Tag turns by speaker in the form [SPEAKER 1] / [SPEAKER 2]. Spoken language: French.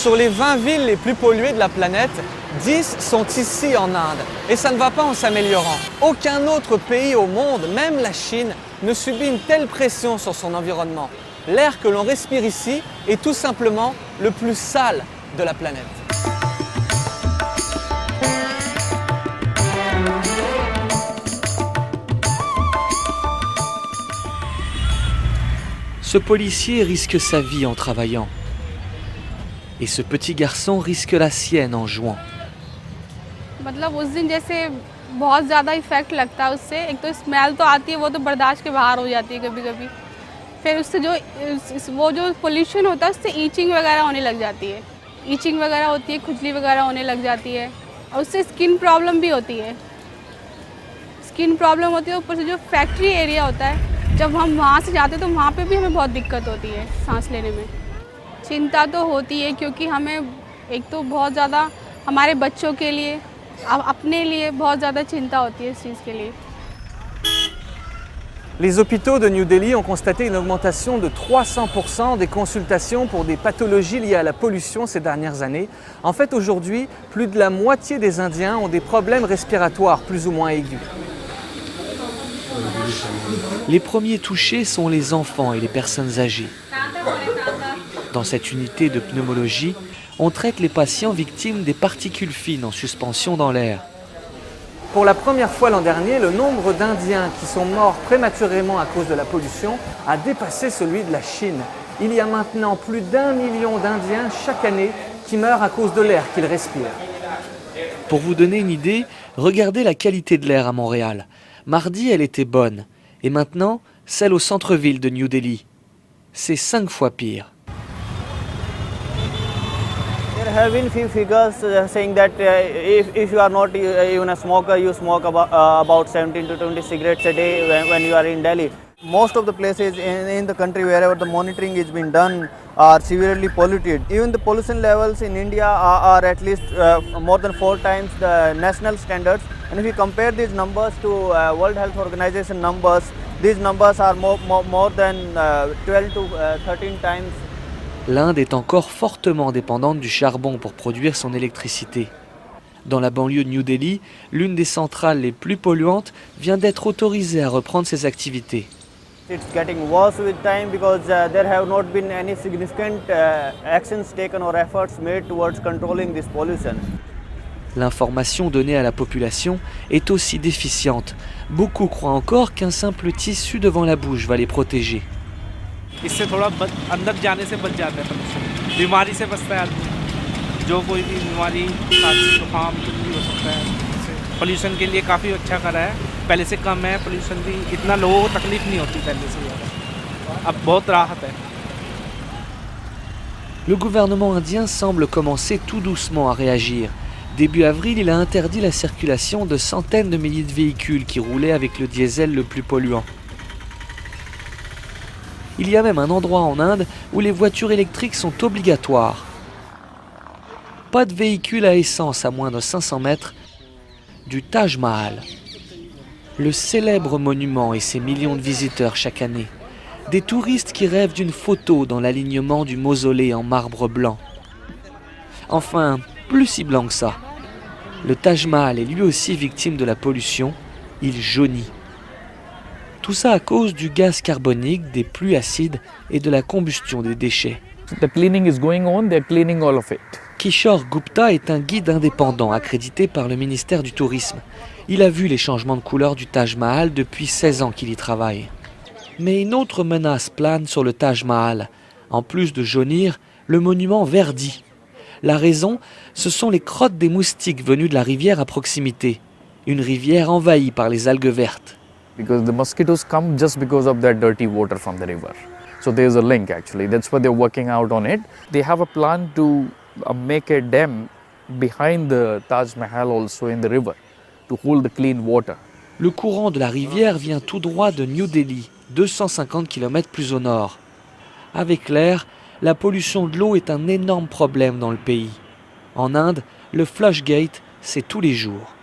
[SPEAKER 1] Sur les 20 villes les plus polluées de la planète, 10 sont ici en Inde. Et ça ne va pas en s'améliorant. Aucun autre pays au monde, même la Chine, ne subit une telle pression sur son environnement. L'air que l'on respire ici est tout simplement le plus sale de la planète.
[SPEAKER 2] Ce policier risque sa vie en travaillant. Et ce petit garçon risque la sienne en jouant.
[SPEAKER 3] मतलब उस दिन जैसे बहुत ज़्यादा इफेक्ट लगता है उससे, एक तो स्मेल तो आती है, वो तो बर्दाश्त के बाहर हो जाती है कभी कभी। फिर उससे वो जो पोल्यूशन होता है उससे ईचिंग वगैरह होने लग जाती है, ईचिंग वगैरह होती है, खुजली वगैरह होने लग जाती है और उससे स्किन प्रॉब्लम भी होती है। स्किन प्रॉब्लम होती है, ऊपर से जो फैक्ट्री एरिया होता है, जब हम वहाँ से जाते हैं तो वहाँ पे भी हमें बहुत दिक्कत होती है सांस लेने में। चिंता तो होती है क्योंकि हमें एक तो बहुत ज़्यादा हमारे बच्चों के लिए, अपने लिए बहुत ज़्यादा चिंता होती है इस चीज़ के लिए।
[SPEAKER 1] Les hôpitaux de New Delhi ont constaté une augmentation de 300% des consultations pour des pathologies liées à la pollution ces dernières années. En fait, aujourd'hui, plus de la moitié des Indiens ont des problèmes respiratoires plus ou moins aigus.
[SPEAKER 2] Les premiers touchés sont les enfants et les personnes âgées. Dans cette unité de pneumologie, on traite les patients victimes des particules fines en suspension dans l'air.
[SPEAKER 1] Pour la première fois l'an dernier, le nombre d'Indiens qui sont morts prématurément à cause de la pollution a dépassé celui de la Chine. Il y a maintenant plus d'1 million d'Indiens chaque année qui meurent à cause de l'air qu'ils respirent.
[SPEAKER 2] Pour vous donner une idée, regardez la qualité de l'air à Montréal. Mardi, elle était bonne. Et maintenant, celle au centre-ville de New Delhi. C'est 5 fois pire.
[SPEAKER 4] There have been few figures saying that if you are not even a smoker, you smoke about 17 to 20 cigarettes a day when you are in Delhi. Most of the places in the country wherever the monitoring is being done are severely polluted. Even the pollution levels in India are at least more than 4 times the national standards. And if you compare these numbers to World Health Organization numbers, these numbers are more than 12 to 13 times.
[SPEAKER 2] L'Inde est encore fortement dépendante du charbon pour produire son électricité. Dans la banlieue de New Delhi, l'une des centrales les plus polluantes vient d'être autorisée à reprendre ses activités.
[SPEAKER 4] It's getting worse with time because there have not been any significant actions taken or efforts made towards controlling this pollution.
[SPEAKER 2] L'information donnée à la population est aussi déficiente. Beaucoup croient encore qu'un simple tissu devant la bouche va les protéger.
[SPEAKER 5] इससे थोड़ा अंदर जाने से बच जाता है पोल्यूशन, बीमारी से बचता है आदमी, जो कोई भी बीमारी खांसी जुकाम कुछ भी हो सकता है। पोल्यूशन के लिए काफ़ी अच्छा करा है, पहले से कम है पोल्यूशन भी, इतना लोगों को तकलीफ नहीं होती पहले से ज़्यादा, अब बहुत राहत है।
[SPEAKER 2] Le gouvernement indien semble commencer tout doucement à réagir. Début avril, il a interdit la circulation de centaines de milliers de véhicules qui roulaient avec le diesel le plus polluant. Il y a même un endroit en Inde où les voitures électriques sont obligatoires. Pas de véhicule à essence à moins de 500 mètres du Taj Mahal. Le célèbre monument et ses millions de visiteurs chaque année. Des touristes qui rêvent d'une photo dans l'alignement du mausolée en marbre blanc. Enfin, plus si blanc que ça. Le Taj Mahal est lui aussi victime de la pollution. Il jaunit. Tout ça à cause du gaz carbonique, des pluies acides et de la combustion des déchets.
[SPEAKER 6] The cleaning is going on, they're cleaning all of it.
[SPEAKER 2] Kishore Gupta est un guide indépendant accrédité par le ministère du Tourisme. Il a vu les changements de couleur du Taj Mahal depuis 16 ans qu'il y travaille. Mais une autre menace plane sur le Taj Mahal. En plus de jaunir, le monument verdit. La raison, ce sont les crottes des moustiques venues de la rivière à proximité. Une rivière envahie par les algues vertes.
[SPEAKER 6] Because the mosquitoes come just because of that dirty water from the river. So there's a link actually. That's why they're working out on it. They have a plan to make a dam behind the Taj Mahal also in the river to hold the clean water.
[SPEAKER 2] Le courant de la rivière vient tout droit de New Delhi, 250 km plus au nord. Avec l'air, la pollution de l'eau est un énorme problème dans le pays. En Inde, le flushgate, c'est tous les jours.